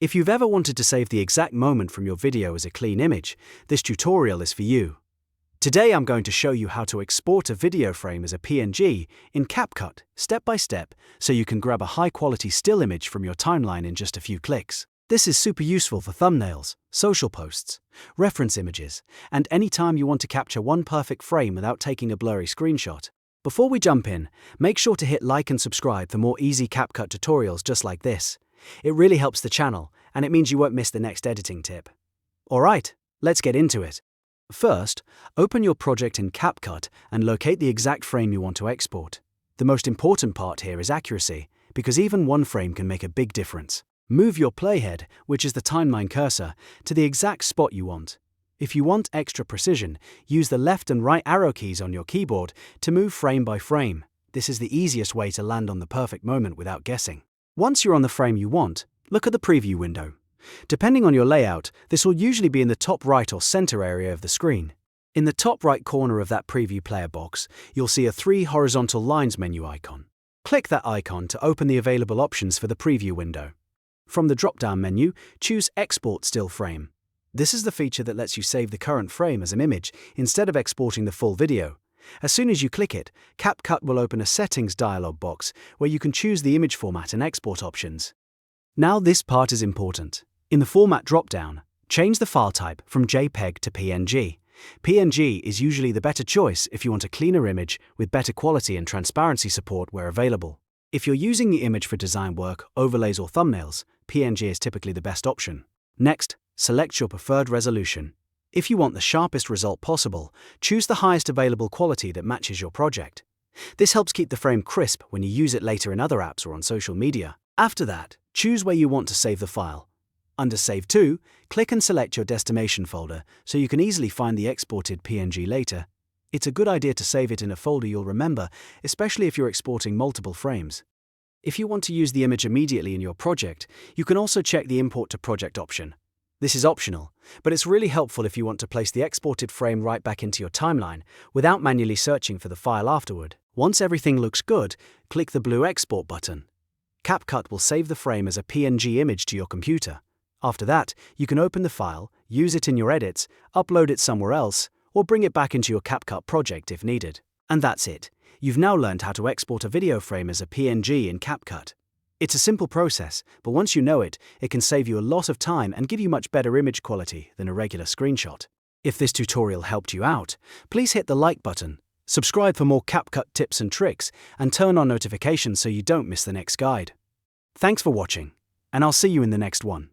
If you've ever wanted to save the exact moment from your video as a clean image, this tutorial is for you. Today I'm going to show you how to export a video frame as a PNG in CapCut, step by step, so you can grab a high-quality still image from your timeline in just a few clicks. This is super useful for thumbnails, social posts, reference images, and any time you want to capture one perfect frame without taking a blurry screenshot. Before we jump in, make sure to hit like and subscribe for more easy CapCut tutorials just like this. It really helps the channel, and it means you won't miss the next editing tip. Alright, let's get into it. First, open your project in CapCut and locate the exact frame you want to export. The most important part here is accuracy, because even one frame can make a big difference. Move your playhead, which is the timeline cursor, to the exact spot you want. If you want extra precision, use the left and right arrow keys on your keyboard to move frame by frame. This is the easiest way to land on the perfect moment without guessing. Once you're on the frame you want, look at the preview window. Depending on your layout, this will usually be in the top right or center area of the screen. In the top right corner of that preview player box, you'll see a 3 horizontal lines menu icon. Click that icon to open the available options for the preview window. From the drop-down menu, choose Export Still Frame. This is the feature that lets you save the current frame as an image instead of exporting the full video. As soon as you click it, CapCut will open a Settings dialog box where you can choose the image format and export options. Now this part is important. In the Format drop-down, change the file type from JPEG to PNG. PNG is usually the better choice if you want a cleaner image with better quality and transparency support where available. If you're using the image for design work, overlays or thumbnails, PNG is typically the best option. Next, select your preferred resolution. If you want the sharpest result possible, choose the highest available quality that matches your project. This helps keep the frame crisp when you use it later in other apps or on social media. After that, choose where you want to save the file. Under Save To, click and select your destination folder so you can easily find the exported PNG later. It's a good idea to save it in a folder you'll remember, especially if you're exporting multiple frames. If you want to use the image immediately in your project, you can also check the Import to Project option. This is optional, but it's really helpful if you want to place the exported frame right back into your timeline without manually searching for the file afterward. Once everything looks good, click the blue Export button. CapCut will save the frame as a PNG image to your computer. After that, you can open the file, use it in your edits, upload it somewhere else, or bring it back into your CapCut project if needed. And that's it. You've now learned how to export a video frame as a PNG in CapCut. It's a simple process, but once you know it, it can save you a lot of time and give you much better image quality than a regular screenshot. If this tutorial helped you out, please hit the like button, subscribe for more CapCut tips and tricks, and turn on notifications so you don't miss the next guide. Thanks for watching, and I'll see you in the next one.